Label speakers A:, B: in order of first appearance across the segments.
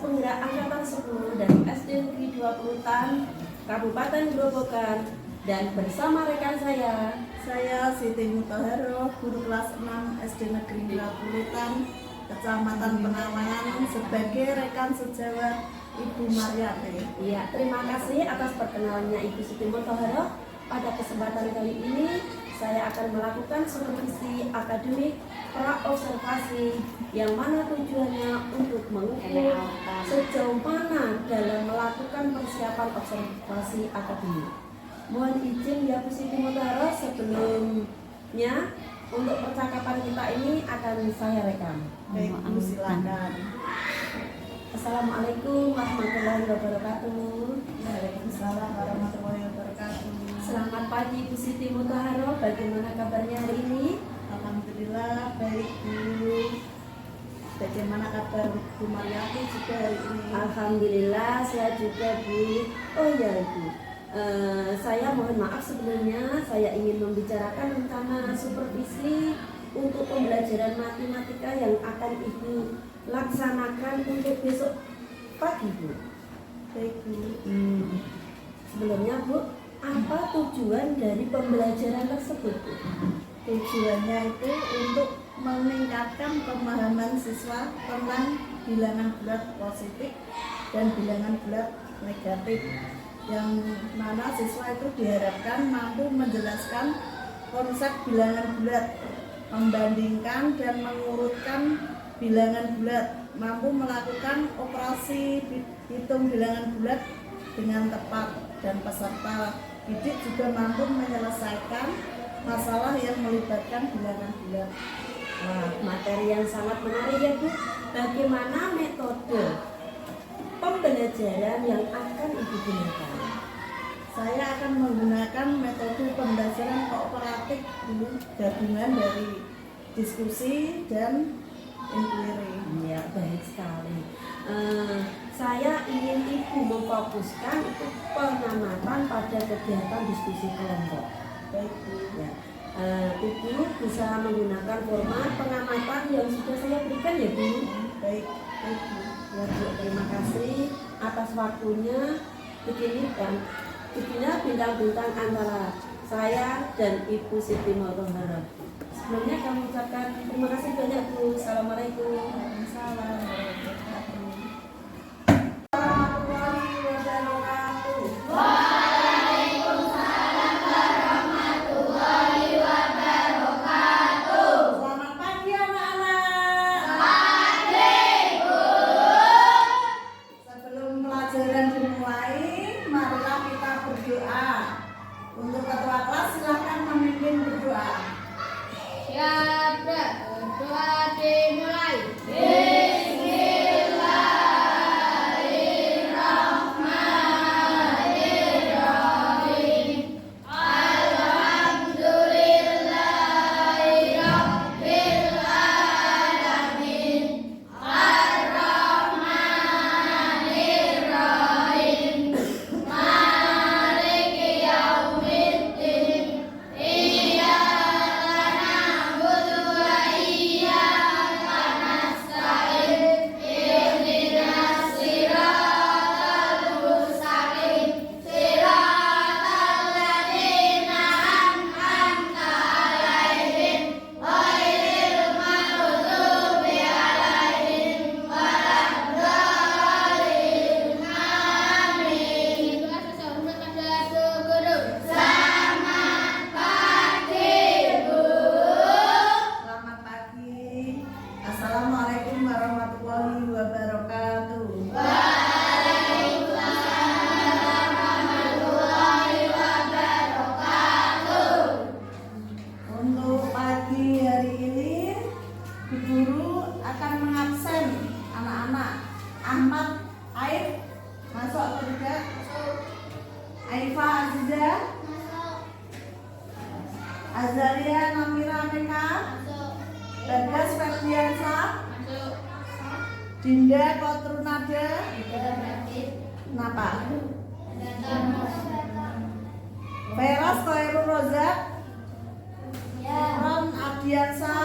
A: penggerak angkatan 10 dari SD Negeri 20 Tan, Kabupaten Grobogan, dan bersama rekan saya
B: Siti Mutaharo, guru kelas 6 SD Negeri 20 Tan, Kecamatan Penawangan, sebagai rekan sejawat Ibu Mariati.
A: Iya, terima kasih atas perkenalannya Ibu Siti Mutaharo. Pada kesempatan kali ini saya akan melakukan supervisi akademik pra-observasi yang mana tujuannya untuk mengukur sejauh mana dalam melakukan persiapan observasi akademik. Mohon izin ya Bu Siti Mutaharo, sebelumnya untuk percakapan kita ini akan saya rekam.
B: Baik, Bu, silakan.
A: Assalamualaikum warahmatullahi wabarakatuh.
B: Waalaikumsalam warahmatullahi wabarakatuh.
A: Selamat pagi Bu Siti Mutaharo, bagaimana kabarnya hari ini?
B: Alhamdulillah baik, Bu. Bagaimana kabar Bu Mariati juga hari ini?
A: Alhamdulillah sehat juga Bu. Oh ya Bu, saya mohon maaf sebelumnya, saya ingin membicarakan rencana supervisi untuk pembelajaran matematika yang akan Ibu laksanakan untuk besok pagi Bu.
B: Baik, Bu.
A: Sebelumnya Bu, apa tujuan dari pembelajaran tersebut Bu?
B: Tujuannya itu untuk meningkatkan pemahaman siswa tentang bilangan bulat positif dan bilangan bulat negatif, yang mana siswa itu diharapkan mampu menjelaskan konsep bilangan bulat, membandingkan dan mengurutkan bilangan bulat, mampu melakukan operasi hitung bilangan bulat dengan tepat, dan peserta didik juga mampu menyelesaikan masalah yang melibatkan bilangan bulat.
A: Wah, materi yang sangat menarik ya Bu. Bagaimana metode pembelajaran yang akan Ibu gunakan?
B: Saya akan menggunakan metode pembelajaran kooperatif dulu, gabungan dari diskusi dan inquiry.
A: Ya, baik sekali. Saya ingin Ibu memfokuskan itu pengamatan pada kegiatan diskusi kelompok.
B: Baik, Bu.
A: Ya. Ibu bisa menggunakan format pengamatan yang sudah saya berikan ya Bu.
B: Baik, baik, Bu.
A: Ya Bu, terima kasih atas waktunya. Begini bintang-bintang antara saya dan Ibu Siti Mutaharo. Sebelumnya kami ucapkan terima kasih banyak Bu. Assalamualaikum.
B: Waalaikumsalam warahmatullahi wabarakatuh. Selamat pagi anak-anak. Sebelum pelajaran dimulai, marilah kita berdoa. Untuk ketua kelas silakan memimpin berdoa.
C: Siap, berdoa dimulai.
B: Selamat pagi. Assalamualaikum warahmatullahi wabarakatuh. Untuk pagi hari ini, Bu Guru akan mengabsen anak-anak. Ahmad Aib masuk atau tidak? Aifa Aziza, Azalia Namira Meka, Bagas Ferdiansa, Dinda Kotrunada, Napa? Feras Khairul Rozak, Ron Abdiansa,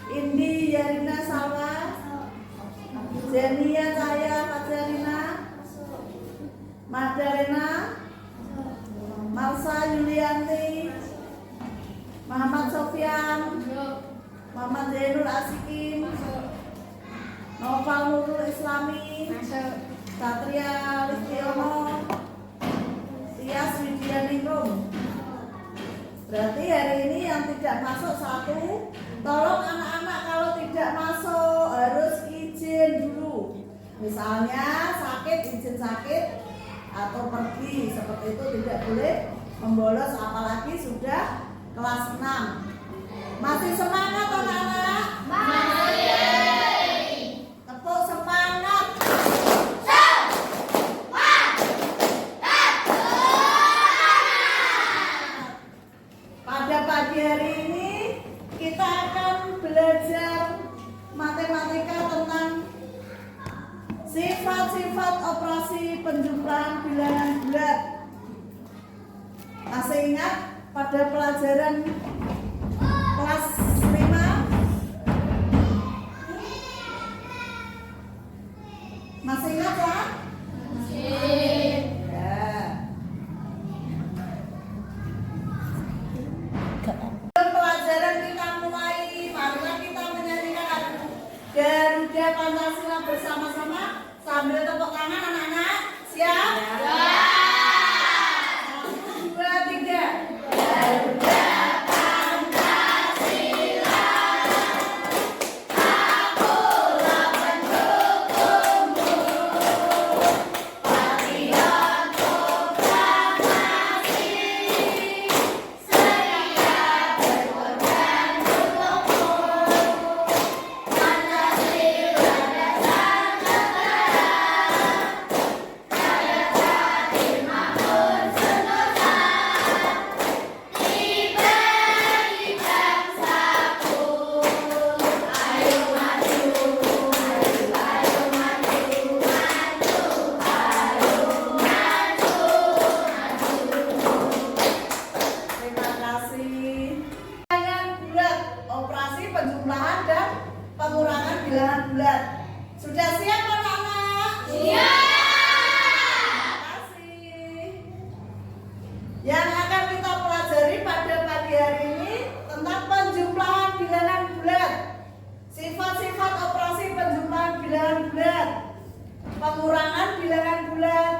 B: Indi Yarina Salwa, Zenia Cahaya Fajarina, Magdalena, Marsa Yulianti, Muhammad Sofyan, Muhammad Zainul Asikin, Noval Nurul Islami, Satria Listiono, Tias Widianingrum. Berarti hari ini yang tidak masuk 1. Tolong anak-anak kalau tidak masuk harus izin dulu. Misalnya sakit, izin sakit atau pergi, seperti itu tidak boleh membolos, apalagi sudah kelas 6. Masih semangat anak-anak? Masih. Tepuk semangat. Pada pagi hari ini kita akan belajar matematika tentang sifat-sifat operasi penjumlahan bilangan bulat. Masih ingat pada pelajaran kelas 5? Masih ingat ya? Masih. Ya. Pelajaran kita mulai. Marilah kita menyanyikan lagu Garuda Pancasila bersama-sama sambil tepuk tangan anak-anak. Siap? Ya. 1, 2, 3. Garuda penjumlahan dan pengurangan bilangan bulat. Sudah siap anak-anak? Siap. Terima kasih. Yang akan kita pelajari pada pagi hari ini tentang penjumlahan bilangan bulat. Sifat-sifat operasi penjumlahan bilangan bulat, pengurangan bilangan bulat,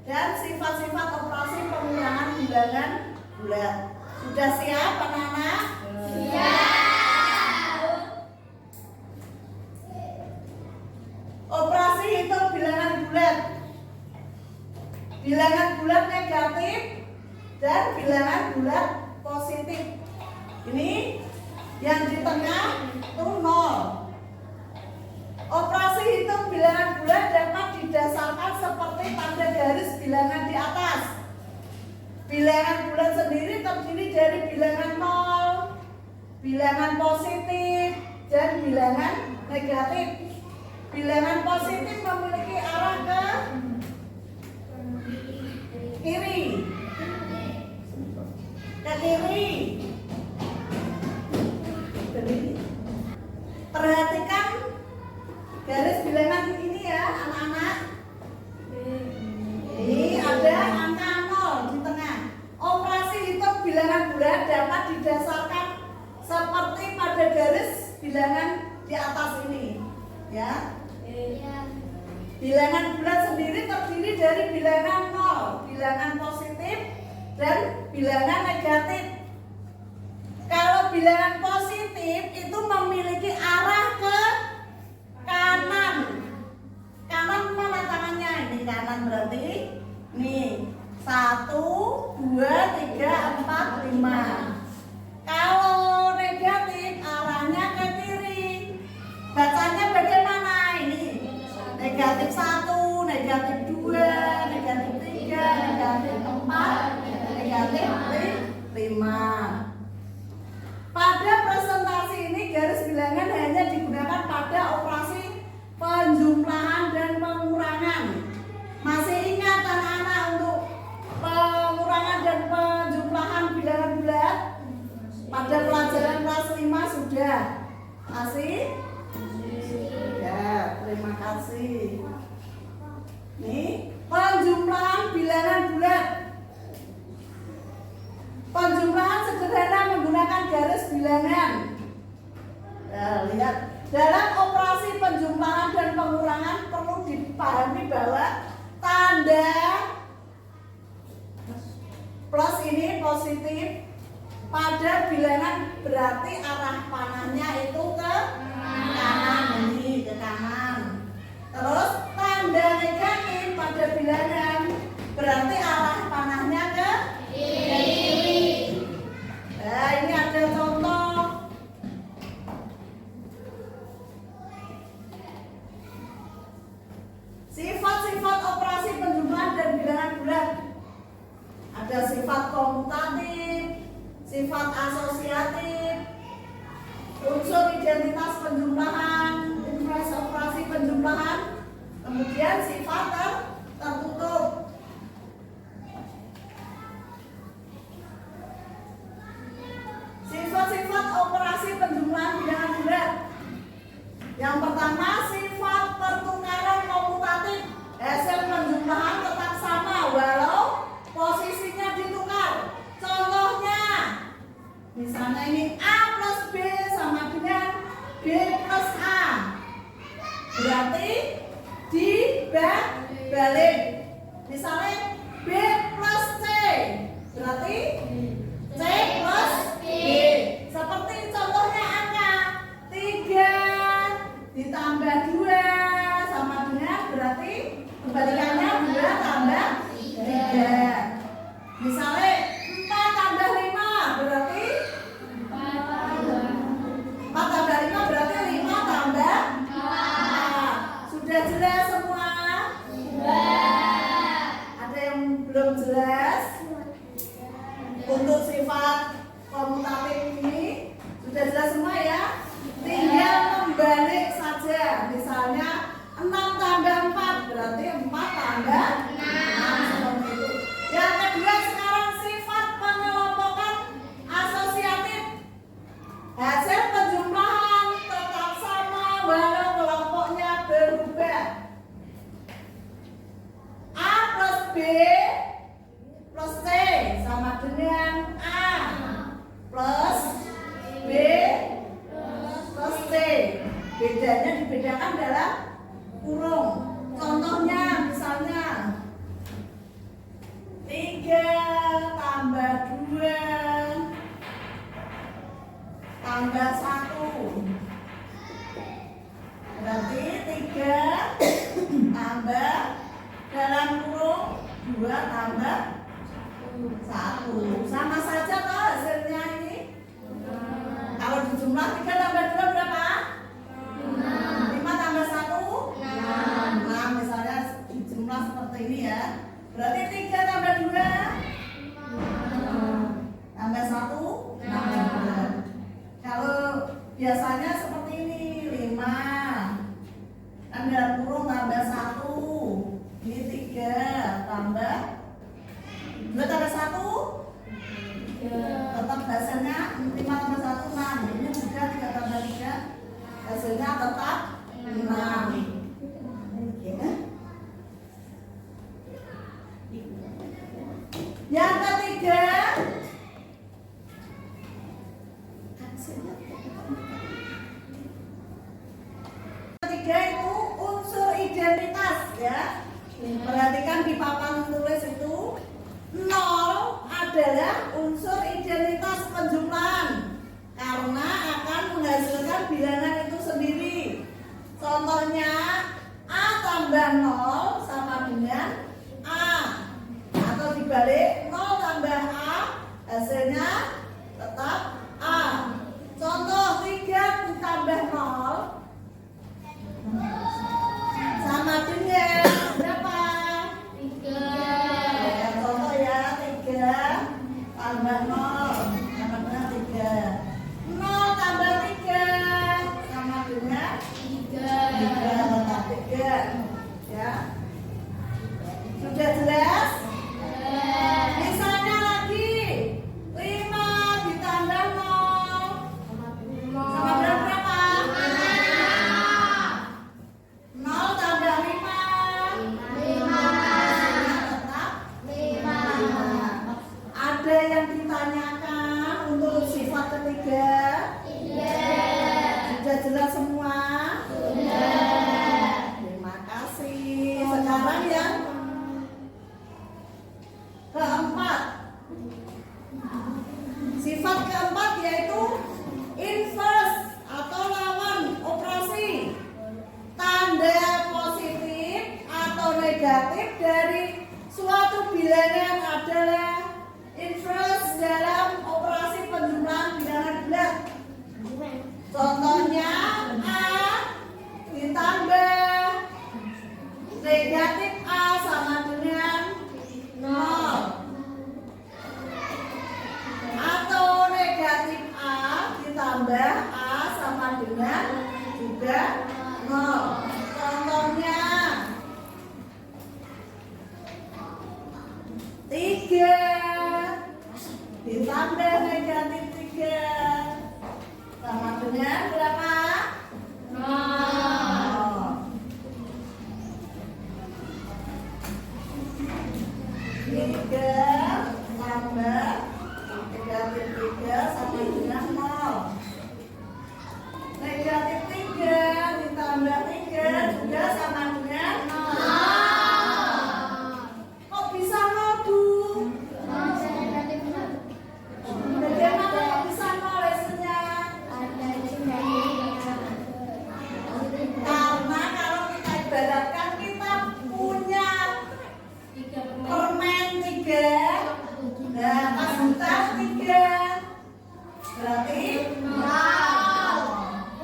B: dan sifat-sifat operasi pengurangan bilangan bulat. Sudah siap anak-anak? Siap. Operasi hitung bilangan bulat. Bilangan bulat negatif dan bilangan bulat positif. Ini yang di tengah itu 0. Operasi hitung bilangan bulat dapat didasarkan seperti tanda garis bilangan di atas. Bilangan bulat sendiri terdiri dari bilangan 0, bilangan positif, dan bilangan negatif. Bilangan positif memiliki arah ke kiri. Ke kiri. Perhatikan garis bilangan ini ya anak-anak. Ini ada angka 0 di tengah. Operasi hitung bilangan bulat dapat didasarkan seperti pada garis bilangan di atas ini. Ya. Bilangan bulat sendiri terdiri dari bilangan 0, bilangan positif, dan bilangan negatif. Kalau bilangan positif itu memiliki arah ke kanan. Kanan mana tangannya? Ini kanan berarti nih 1, 2, 3, 4, 5. Kalau negatif arahnya ke kiri. Bacanya bagaimana ini? Negatif 1, negatif 2, negatif 3, negatif 4, negatif 5. Pada presentasi ini garis bilangan hanya digunakan pada operasi penjumlahan dan pengurangan. Masih ingat anak-anak untuk pengurangan dan penjumlahan bilangan bulat? Pada pelajaran kelas 5 sudah. Masih? Ya, terima kasih. Nih, penjumlahan bilangan bulat. Penjumlahan sederhana menggunakan garis bilangan. Nah, lihat, dalam operasi penjumlahan dan pengurangan perlu dipahami bahwa tanda plus ini positif pada bilangan, berarti arah panahnya itu ke kanan, ini ke kanan. Terus tanda negatif pada bilangan, berarti arah panahnya ke kiri. Nah, ini ada contoh. Sifat-sifat operasi penjumlahan dan bilangan bulat. Ada sifat komutatif, sifat asosiatif, unsur identitas penjumlahan, inverse operasi penjumlahan, kemudian sifat tertutup. Sifat-sifat operasi penjumlahan bilangan bulat. Yang pertama, sifat pertukaran komutatif. Hasil penjumlahan tetap sama walau posisinya ditukar. Contohnya, misalnya ini A plus B sama dengan B plus A. Berarti dibalik. Misalnya B plus C, berarti C plus B. Seperti contohnya angka 3 ditambah 2 sama dengan, berarti kebalikannya 2 tambah 3. Misalnya 4 tambah 5 berarti 4 tambah 5 berarti 5 tambah 4. Sudah jelas semua? Ada yang belum jelas? Untuk sifat komutatif ini sudah jelas semua ya? Tinggal membalik saja. Misalnya 6 tambah 4 berarti 4 tambah 6, seperti itu. Yang kedua, sekarang sifat pengelompokan asosiatif. Hasil penjumlahan tetap sama walau kelompoknya berubah. A plus B plus C sama dengan A plus B plus C. Bedanya dibedakan dalam kurung. Contohnya misalnya 3 tambah 2 tambah 1 berarti 3 tambah dalam kurung 2 tambah 1. Sama saja toh hasilnya ini. Kalau dijumlah 3 tambah 2 berapa? 5 tambah 1 6. Misalnya dijumlah seperti ini ya. Berarti 3 tambah 2 tambah 1 tambah 2. Kalau biasanya seperti ini 5 kan dalam kurung tambah 1. Ini 3 tambah 2 tambah 1 tetap hasilnya 5 tambah 1 6. Ini juga 3 tambah 3 hasilnya tetap 6. Yang ketiga, itu unsur identitas ya. Perhatikan di papan tulis itu 0 adalah unsur identitas penjumlahan karena akan menghasilkan bilangan itu sendiri. Contohnya A tambah 0 sama dengan A, atau dibalik 0 tambah A hasilnya tetap A. Contoh 3 ditambah 0 sama dengan berapa?
C: 3.
B: Ya, contoh ya 3 tambah 0 sama dengan 3. 0 tambah 3 sama dengan 3 tetap 3 ya. Sudah jelas? Misalnya lagi 5 ditambah 0 sama dengan berapa? 0 Sekarang yang keempat. Sifat keempat yaitu inverse atau lawan operasi. Tanda positif atau negatif dari suatu bilangan adalah inverse dalam operasi penjumlahan bilangan bulat. Contohnya A ditambah negatif A sama dengan 0. Atau negatif A ditambah A sama dengan juga 0. Contohnya 3 ditambah negatif 3 sama dengan berapa? 0. 3 tambah negatif 3 sama dengan 0. Negatif 3 ditambah 3 juga sama dengan 0. Kok bisa 0, Bu? Bagaimana kok bisa 0 lesennya? Karena kalau kita ibaratkan kita punya permen 3, nah pas buta 3 berarti 0.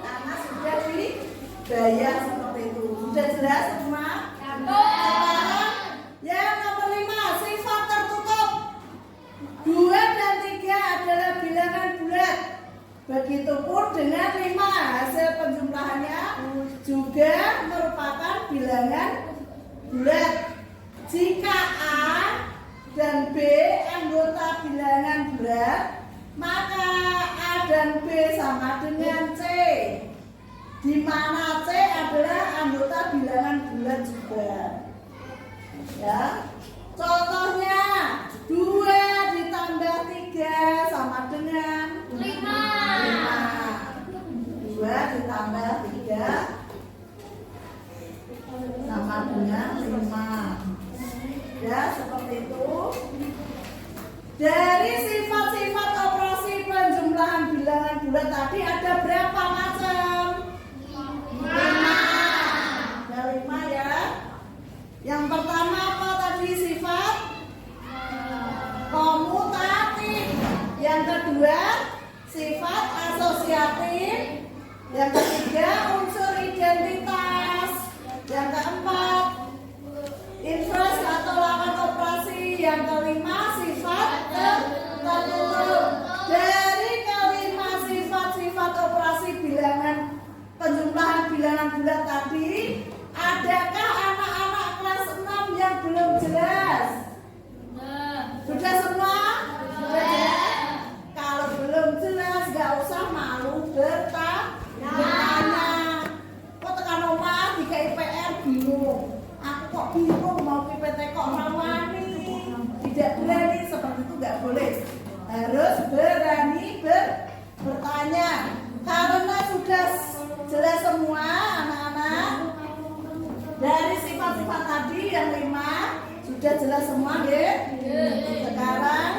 B: Karena sudah dibayar seperti itu. Sudah jelas semua? Sekarang yang nomor 5, sifat tertutup. 2 dan 3 adalah bilangan bulat. Begitupun dengan 5, hasil penjumlahannya juga merupakan bilangan bulat. Jika A dan B anggota bilangan bulat, maka A dan B sama dengan C, di mana C adalah anggota bilangan bulat juga. Ya, contohnya 2 ditambah 3 sama dengan 5. 2 ditambah 3 sama dengan 5. Ya, seperti itu. Dari sifat-sifat operasi penjumlahan bilangan bulat tadi ada berapa macam? 5. Ada 5 ya. Yang pertama apa tadi sifat? Komutatif. Yang kedua sifat asosiatif. Yang ketiga unsur identitas. Yang keempat inverse atau lawan operasi. Yang kelima sifat tertutup. Dari kelima sifat-sifat operasi bilangan penjumlahan bilangan bulat tadi, adakah anak-anak kelas 6 yang belum jelas? Sudah semua? Sudah jelas? Kalau belum jelas gak usah malu bertanya. Kok tekan omah di KIPR bingung. Aku kok bingung mau PPT kok rawani. Tidak berani, seperti itu gak boleh. Harus berani bertanya. Karena sudah jelas semua anak-anak. Dari sifat-sifat tadi yang 5 sudah jelas semua ya. Sekarang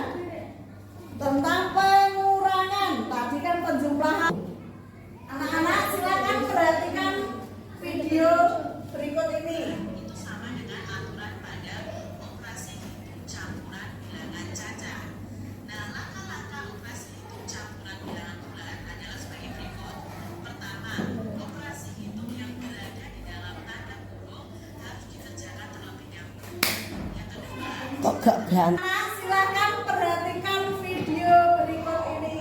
B: tentang pengurangan. Tadi kan penjumlahan. Anak-anak silakan perhatikan video berikut ini.
D: Itu sama dengan aturan pada operasi hitung campuran bilangan caca. Nah, langkah-langkah operasi hitung campuran bilangan bulat adalah sebagai berikut. Pertama, operasi hitung yang berada di dalam tanda kurung harus dikerjakan terlebih dahulu. Yang kedua,
A: Kok gak berani?
B: Anak silakan perhatikan video berikut ini.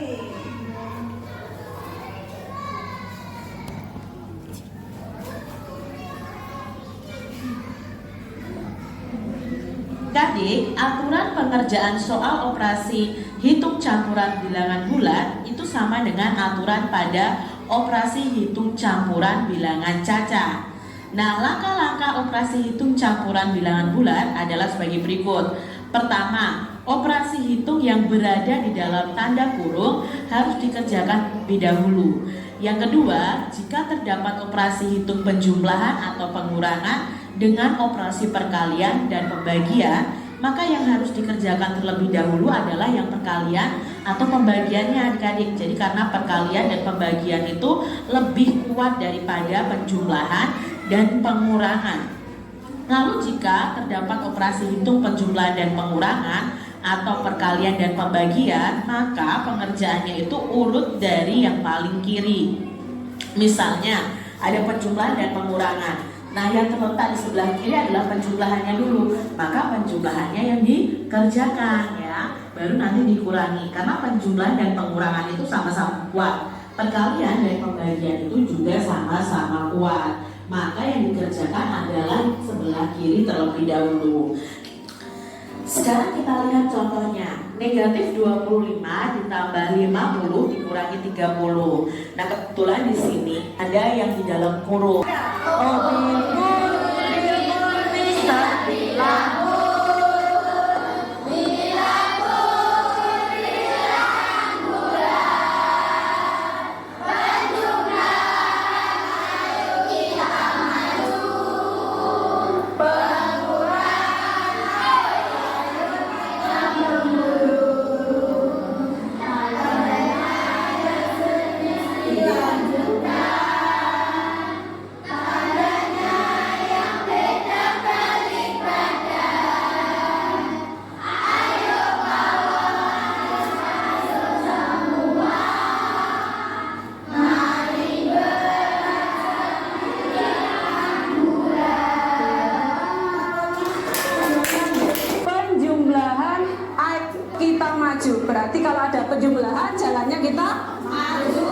D: Adik, aturan pengerjaan soal operasi hitung campuran bilangan bulat itu sama dengan aturan pada operasi hitung campuran bilangan caca. Nah, langkah-langkah operasi hitung campuran bilangan bulat adalah sebagai berikut. Pertama, operasi hitung yang berada di dalam tanda kurung harus dikerjakan terlebih dahulu. Yang kedua, jika terdapat operasi hitung penjumlahan atau pengurangan dengan operasi perkalian dan pembagian, maka yang harus dikerjakan terlebih dahulu adalah yang perkalian atau pembagiannya adik-adik. Jadi karena perkalian dan pembagian itu lebih kuat daripada penjumlahan dan pengurangan. Lalu jika terdapat operasi hitung penjumlahan dan pengurangan atau perkalian dan pembagian, maka pengerjaannya itu urut dari yang paling kiri. Misalnya ada penjumlahan dan pengurangan. Nah, yang terletak di sebelah kiri adalah penjumlahannya dulu. Maka penjumlahannya yang dikerjakan ya, baru nanti dikurangi. Karena penjumlahan dan pengurangan itu sama-sama kuat. Perkalian dan pembagian itu juga sama-sama kuat. Maka yang dikerjakan adalah sebelah kiri terlebih dahulu. Sekarang kita lihat contohnya. Negatif 25 ditambah 50 dikurangi 30. Nah, kebetulan di sini ada yang di dalam kurung.
A: Berarti kalau ada penjumlahan jalannya kita maju.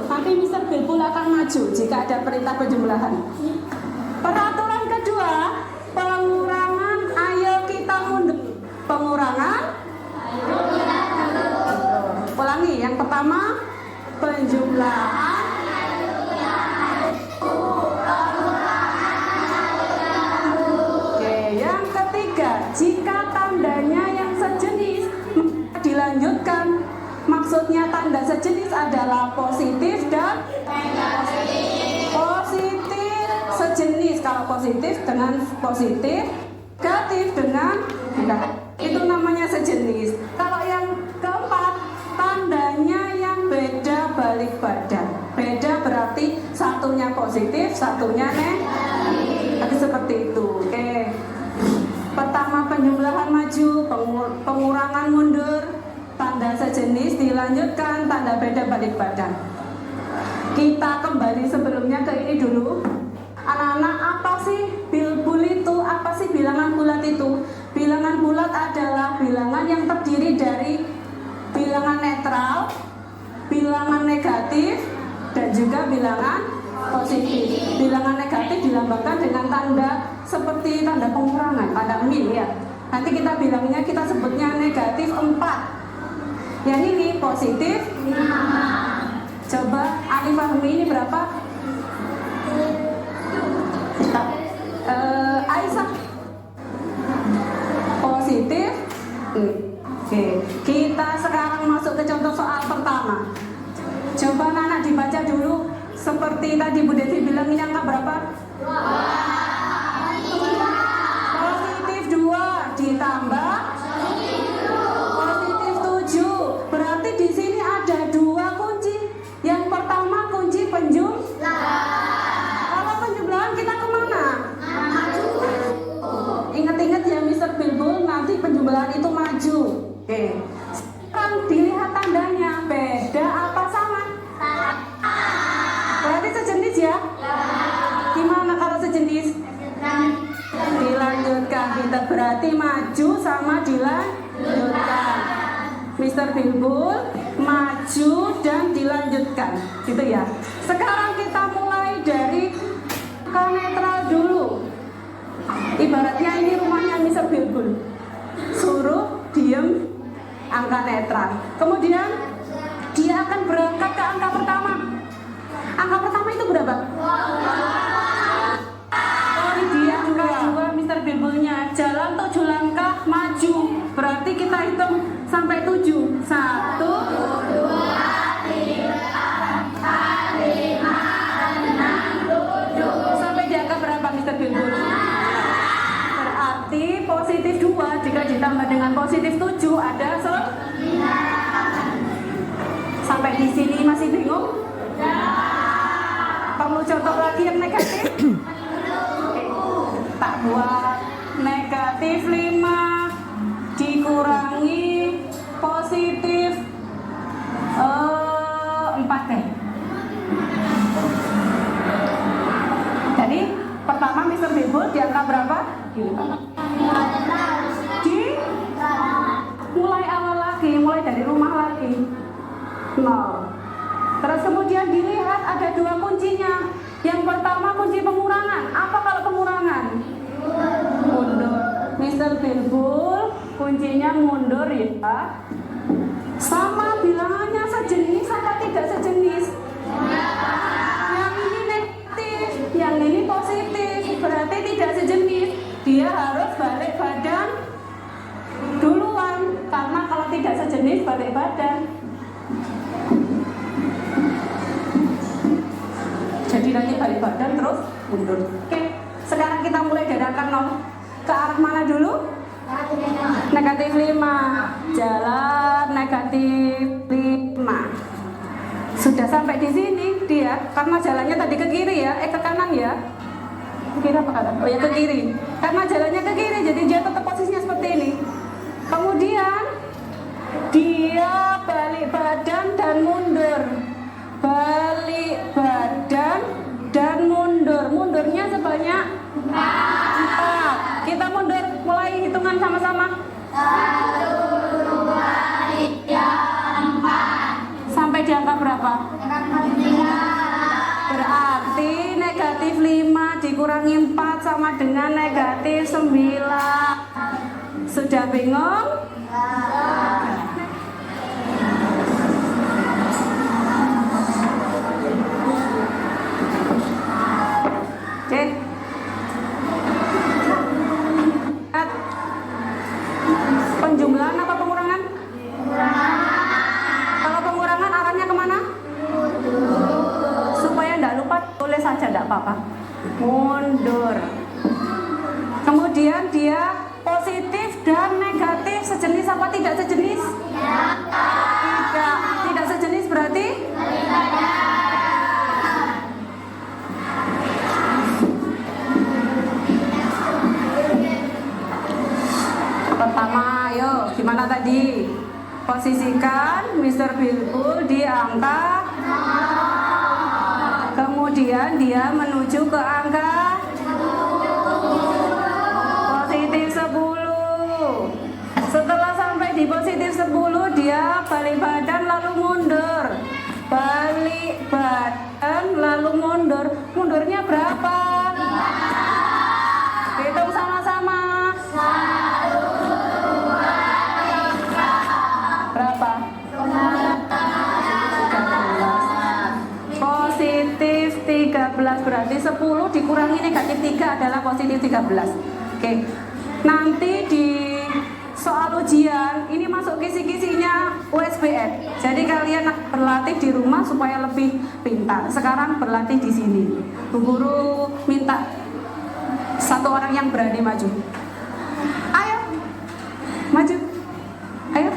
A: Nanti Mr. Bilbul akan maju jika ada perintah penjumlahan. Peraturan kedua, pengurangan ayo kita mundur. Pengurangan ayo kita mundur. Ulangi, yang pertama penjumlahan. Oke, yang ketiga, jika tandanya yang sejenis dilanjutkan. Maksudnya tanda sejenis adalah positif dan negatif. Positif sejenis, kalau positif dengan positif, negatif dengan negatif. Itu namanya sejenis. Kalau yang keempat, tandanya yang beda balik badan. Beda berarti satunya positif, satunya negatif. Seperti itu. Oke. Pertama penjumlahan maju, pengurangan mundur, tanda sejenis dilanjutkan, tanda beda balik badan. Kita kembali sebelumnya ke ini dulu. Anak-anak, apa sih bilbul itu? Apa sih bilangan bulat itu? Bilangan bulat adalah bilangan yang terdiri dari bilangan netral, bilangan negatif, dan juga bilangan positif. Bilangan negatif dilambangkan dengan tanda seperti tanda pengurangan, tanda min ya. Nanti kita bilangnya, kita sebutnya negatif 4. Yang ini positif 5. Coba Ali Fahmi ini berapa? Aisyah positif. Oke, kita sekarang masuk ke contoh soal pertama. Coba anak dibaca dulu. Seperti tadi Bu Devi bilang, ini angka berapa? 2. Positif 2 ditambah positif 7. Berarti di sini ada 2 kunci. Yang pertama kunci penjumlahan. Kalau penjumlahan kita kemana? Ingat-ingat ya Mr. Bilbul, nanti penjumlahan itu maju. Oke. Sekarang dilihat tandanya, beda apa sama? Berarti sejenis ya? Gimana kalau sejenis? Dilanjutkan. Kita berarti maju sama dilanjutkan. Mr. Bilbul maju dan dilanjutkan, gitu ya. Sekarang kita mulai dari angka netral dulu. Ibaratnya ini rumahnya Mr. Bilbul. Suruh diem angka netral. Kemudian dia akan berangkat ke angka pertama. Angka pertama itu berapa? Oh, ini dia angka 2 Mr. Bilbulnya. Jalan 7 langkah maju. Berarti kita hitung sampai 7. 1, 2, 3, 4, 5, 6, 7. Sampai di angka berapa Mr. Bilbul?
E: jika ditambah dengan positif 7 ada sampai di sini masih bingung? Perlu contoh lagi yang negatif? Tak buat negatif 5 dikurangi positif 4 deh. Jadi pertama Mr. Bilbul di angka berapa? Di mulai awal lagi, mulai dari rumah lagi 0. Terus kemudian dilihat ada 2 kuncinya. Yang pertama kunci pengurangan. Apa kalau pengurangan? Mundur. Mr. Bilbul kuncinya mundur ya. Sama bilangannya sejenis apa tidak sejenis? Yang ini negatif, yang ini positif. Berarti tidak sejenis. Dia harus balik badan duluan. Karena kalau tidak sejenis balik badan. Jadi nanti balik badan terus mundur. Oke, sekarang kita mulai dari angka 0. Ke arah mana dulu? Negatif 5. Jalan negatif 5. Sudah sampai di sini dia, karena jalannya tadi ke kiri ya, ke kanan ya. Ke kiri apa kanan? Oh ya ke kiri. Karena jalannya ke kiri, jadi dia tetap posisinya seperti ini. Kemudian dia balik badan dan mundur. Balik badan dan mundur. Mundurnya sebanyak 4. Kita mundur, mulai hitungan sama-sama.
C: 1, 2, 3, 4.
E: Sampai di angka berapa? Berarti negatif 5 dikurangi 4 sama dengan negatif 9. Sudah bingung? Oke. Penjumlahan apa pengurangan? Kalau pengurangan arahnya kemana? Supaya tidak lupa tulis saja, tidak apa-apa. Mundur. Kemudian dia positif dan negatif sejenis apa tidak sejenis? Tidak sejenis berarti? Pertama, ayo, gimana tadi? Posisikan Mr. Bilbul di angka 0. Kemudian dia menuju ke angka positif 10. Setelah sampai di positif 10, dia balik badan lalu mundur. Balik badan lalu mundur. Mundurnya berapa? Hitung sama-sama. Berapa? 13. Positif 13 berarti 10 dikurangi negatif 3 adalah positif 13. Oke. Nanti di soal ujian ini masuk kisi-kisinya USBN. Jadi kalian berlatih di rumah supaya lebih pintar. Sekarang berlatih di sini. Bu Guru minta 1 orang yang berani maju. Ayo. Maju. Ayo.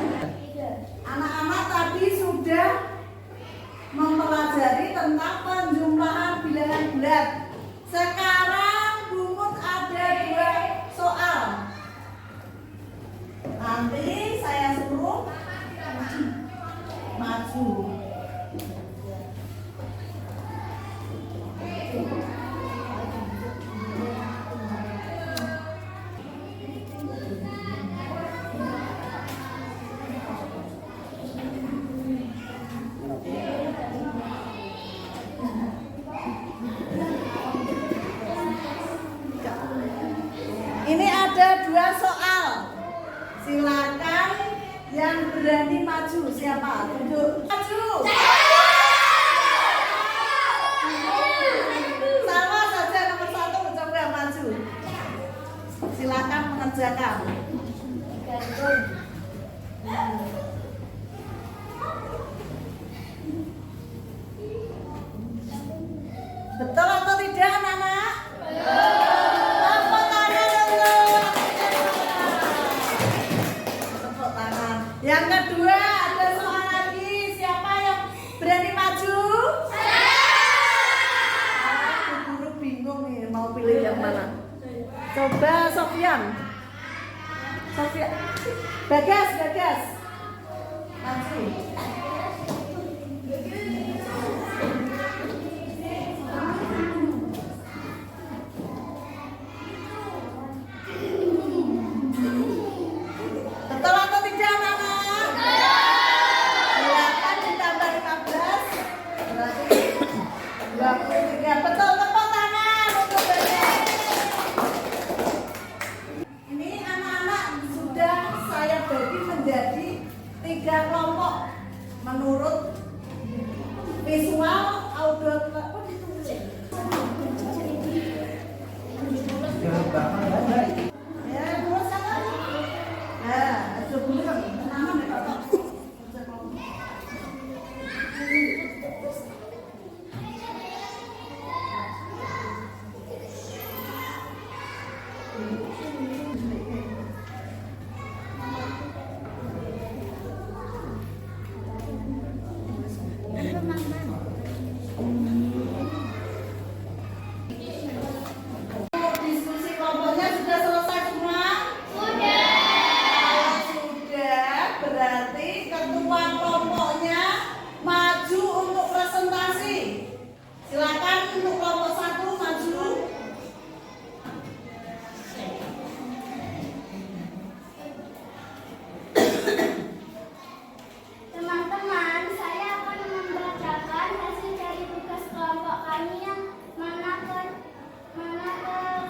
B: Anak-anak tadi sudah mempelajari tentang penjumlahan bilangan bulat. Sekarang Bumut ada 2 soal. Nanti saya suruh maju. Ini ada 2 soal. Silakan yang berani maju. Siapa? Tunjuk. Maju. Sama saja nomor 1 mencoba maju. Silakan mengerjakan. Betul atau tidak anak-anak? Apa tangan dulu? Yang kedua ada soal lagi. Siapa yang berani maju? Guru bingung nih mau pilih yang mana. Coba Sofyan. Bagas. Maju. Betul atau tidak, anak-anak? Silakan ditambah 15. Berarti 23. Betul, tepuk tangan untuk Bagas. Ini anak-anak sudah saya bagi menjadi 3 kelompok menurut visual, audio, ya, terus apa? Nah, ada bunyi kan? Nama nih, Pak. Diskusi kelompoknya sudah selesai semua? Kalau sudah, berarti ketua kelompoknya maju untuk presentasi. Silakan untuk kelompok 1 maju.
C: Teman-teman, saya akan membacakan hasil dari tugas kelompok kami yang mana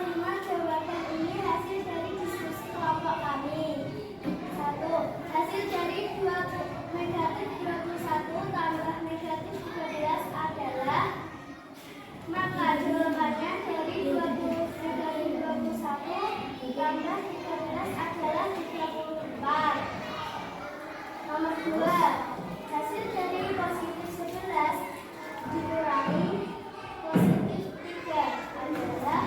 C: kelima jawaban ini hasil dari diskusi kelompok kami. 1. Hasil dari negatif 21 tambah negatif 13 adalah, maka jawabannya dari negatif 21 tambah 13 adalah 34. Nomor 2, hasil dari positif 11 dikurangi positif 3 adalah,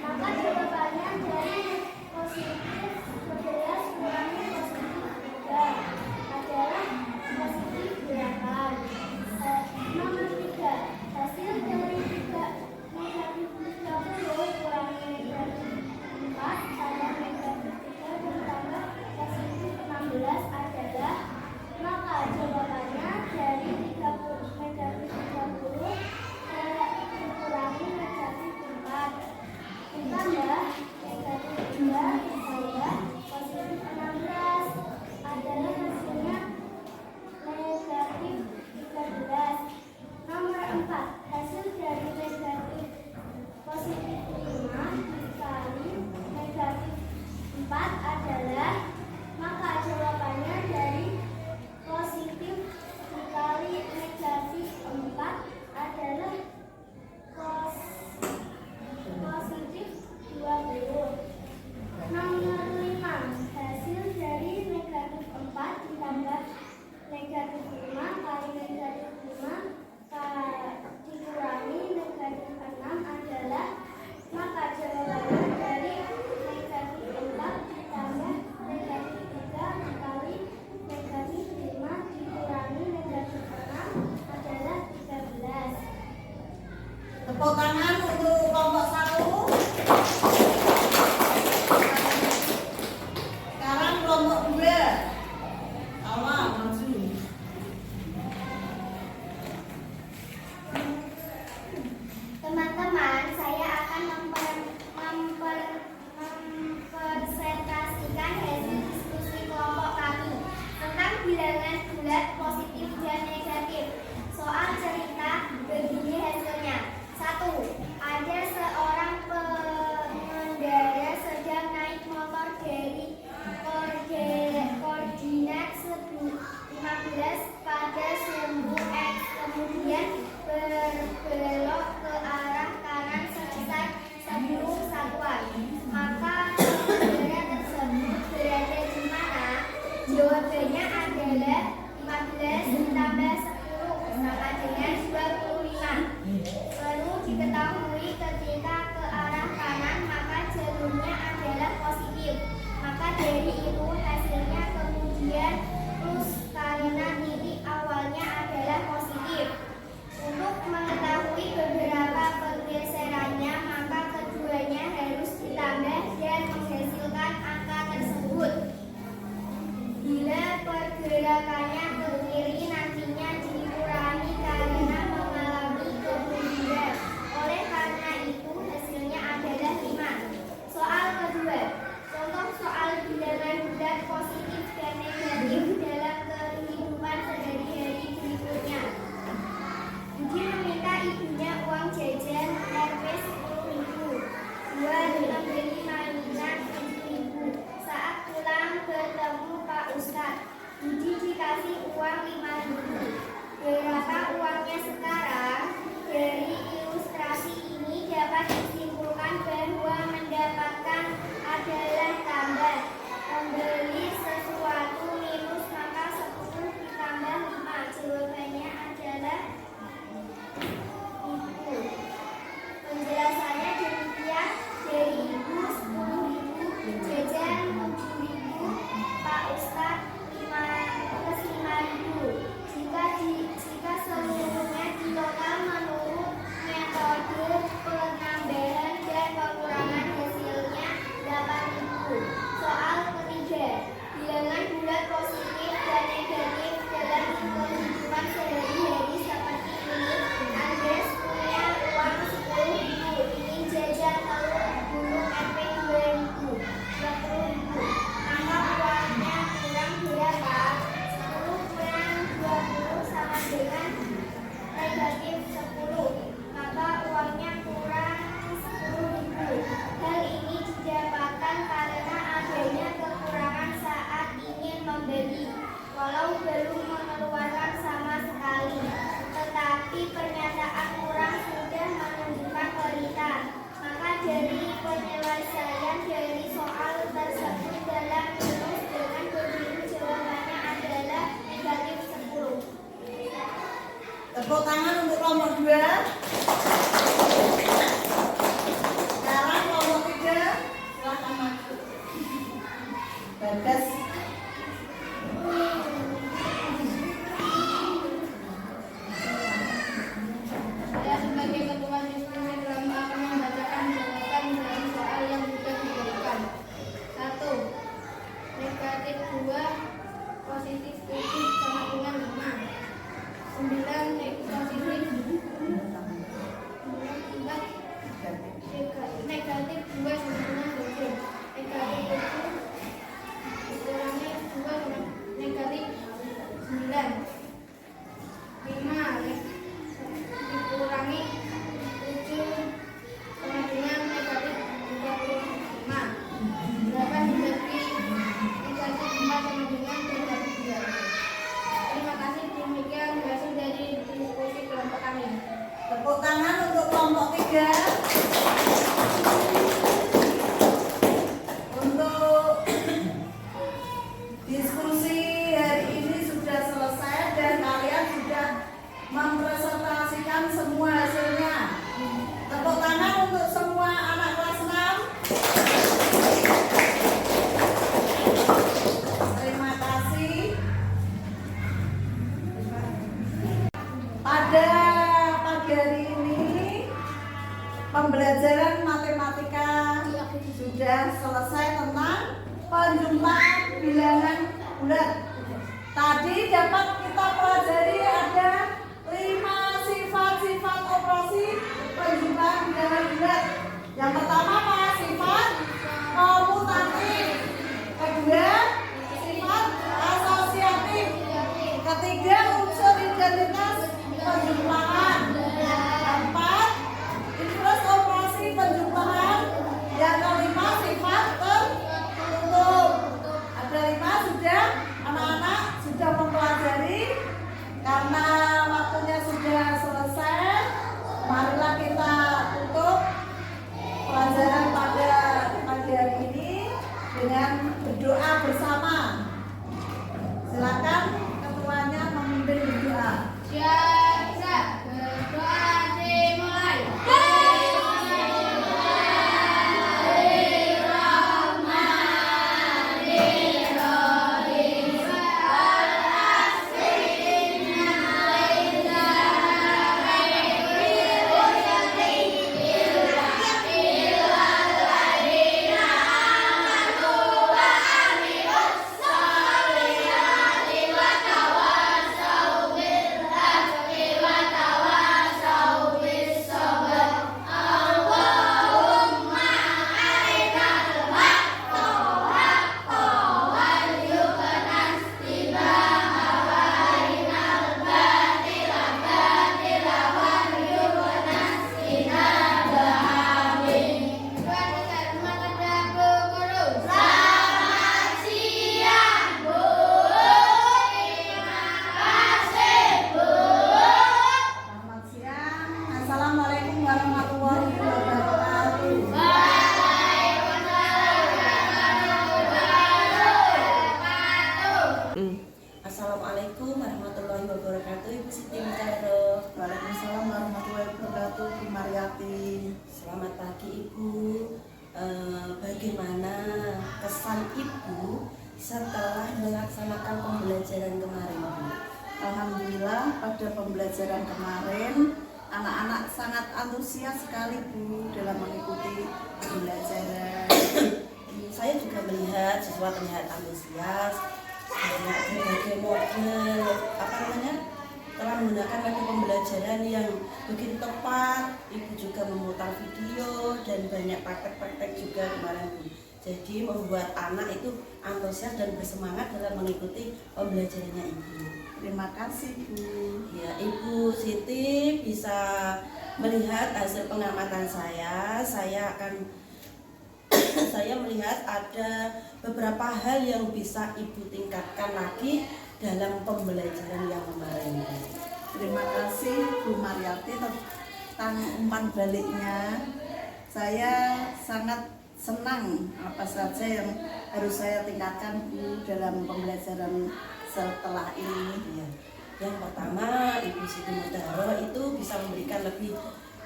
C: maka jawabannya dari positif 11 kurangi positif 3 adalah positif 8. Nomor 3, hasil dari negatif 30 kurangi negatif 4 tambah negatif 3 ditambah positif 16 adalah, maka jawabannya dari negatif 30 dikurangi negatif 4 ditambah negatif 3 ditambah positif 16 adalah hasilnya negatif 13. Nomor 4, hasil dari negatif positif 5 dikali negatif 4 adalah, maka jawabannya dari positif dikali negatif 4 adalah positif 20. Nomor 5, hasil dari negatif 4 ditambah negatif 5 kali negatif 5 dikurangi negatif 6 adalah, maka jawabannya dari negatif 4 ditambah negatif 3 dikali negatif 5 dikurangi negatif 6 adalah 13.
B: Tepuk tangan untuk kelompok 1. Sekarang kelompok 2. Awal maju.
C: Teman-teman, saya akan mempresentasikan hasil diskusi kelompok kami tentang bilangan bulat positif dan negatif. Soal cerita begini hasilnya. 1. Ada seorang pengendara sedang naik motor dari koordinat 15 pada sumbu X, kemudian berbelok ke arah kanan selesai sebelum satuan. Maka pengendara tersebut berada di mana? Jawabannya adalah 15 pergerakannya ke kiri nantinya dikurangi karena mengalami kemunduran. Oleh karena itu hasilnya adalah 5. Soal kedua, contoh soal bilangan bulat positif dan negatif dalam kehidupan sehari-hari berikutnya. Budi meminta ibunya uang jajan Rp 10.000 buat membeli mainan 7.000. Saat pulang bertemu Pak Ustadz, Budi dikasih uang 5.000. Berapa uangnya sekarang? Dari ilustrasi ini dapat disimpulkan bahwa mendapatkan adalah tambah. Membeli sesuatu minus maka 10 ditambah 5. Jawabannya adalah ibu. Penjelasannya demikian. Dari ibu 10.000, jajan 7.000, Pak Ustadz 5.000. Jika seluruhnya ditotal menurut metode penambahan dan pengurangan hasilnya 8.000. Soal ketiga, bilangan bulat positif dan negatif dalam kehidupan sehari-hari seperti ini. Andres punya uang 10.000, ingin jajan telur gulung Rp 2.000, 20.000. Maka uangnya kurang berapa? 10 kurang 20 sama dengan negatif 10. Maka uangnya kurang 10.000. Hal ini didapatkan karena adanya kekurangan saat ingin membeli, walau belum mengeluarkan sama sekali. Tetapi pernyataan kurang sudah menunjukkan pelita. Maka dari penyelesaian dari soal tersebut dalam minus dengan begitu jawabannya adalah negatif 10.
B: Tepuk tangan untuk kelompok 2. Sekarang kelompok 3, silakan maju. Bagas.
F: Saya sebagai ketua diskusi dalam akan membacakan jawaban dari soal yang sudah diberikan. 1. Negatif 2 positif 7 sama dengan 5. 9 positif 9 negatif 2 sama dengan 7. Negatif 7 dikurangi 2 sama negatif 9. 5 dikurangi 7 sama dengan negatif 25. 8 dibagi negatif 4 sama dengan negatif 2. Terima kasih, demikian hasil dari diskusi kelompok kami.
B: Tepuk tangan untuk kelompok 3. Untuk diskusi hari ini sudah selesai dan kalian sudah mempresentasikan semua hasilnya. Tepuk tangan untuk semua anak kelas 6. Terima kasih. Pada pagi hari ini pembelajaran matematika sudah selesai tentang penjumpaan bilangan bulat. Tadi dapat kita pelajari ada 5 sifat-sifat operasi penjumpaan bilangan bulat. Yang pertama apa? Sifat komutatif. Kedua, sifat asosiatif. Ketiga, unsur identitas penjumpaan. Keempat, inverse operasi penjumpaan. Yang kelima, sifat tertutup. Ada 5 sudah, anak-anak sudah mempelajari. Karena waktunya sudah selesai, marilah kita tutup pelajaran pada pagi hari ini dengan berdoa bersama. Silakan ketuanya memimpin berdoa.
F: Siap, berdoa dimulai.
A: kesan Ibu setelah melaksanakan pembelajaran kemarin, Bu?
B: Alhamdulillah pada pembelajaran kemarin anak-anak sangat antusias sekali Bu dalam mengikuti pembelajaran.
A: Saya juga melihat siswa terlihat antusias, banyak berbagai model, telah menggunakan metode pembelajaran yang begitu tepat. Ibu juga memutar video dan banyak praktek-praktek juga kemarin, Bu. Jadi membuat anak itu antusias dan bersemangat dalam mengikuti pembelajarannya Ibu.
B: Terima kasih Bu.
A: Ya, Ibu Siti bisa melihat hasil pengamatan saya. Saya melihat ada beberapa hal yang bisa Ibu tingkatkan lagi dalam pembelajaran yang kemarin.
B: Terima kasih Bu Mariati tentang umpan baliknya. Saya sangat senang apa saja yang harus saya tingkatkan Bu dalam pembelajaran setelah ini.
A: Ya. Yang pertama, Ibu Siti Mutaharo itu bisa memberikan lebih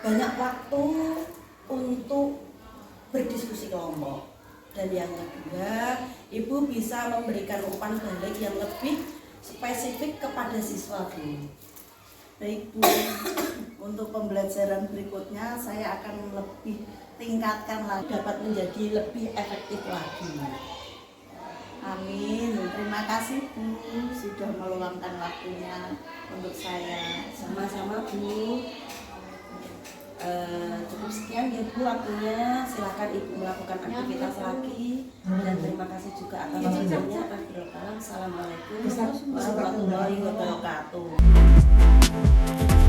A: banyak waktu untuk berdiskusi kelompok. Dan yang kedua, Ibu bisa memberikan umpan balik yang lebih spesifik kepada siswa, Bu.
B: Baik Bu, untuk pembelajaran berikutnya saya akan lebih tingkatkan lagi,
A: Dapat menjadi lebih efektif lagi.
B: amin. Terima kasih Bu sudah meluangkan waktunya untuk saya.
A: Sama-sama, Bu. Cukup sekian ya Bu waktunya. Silakan Ibu melakukan aktivitas lagi. Dan terima kasih juga atas waktunya. Assalamualaikum warahmatullahi wabarakatuh.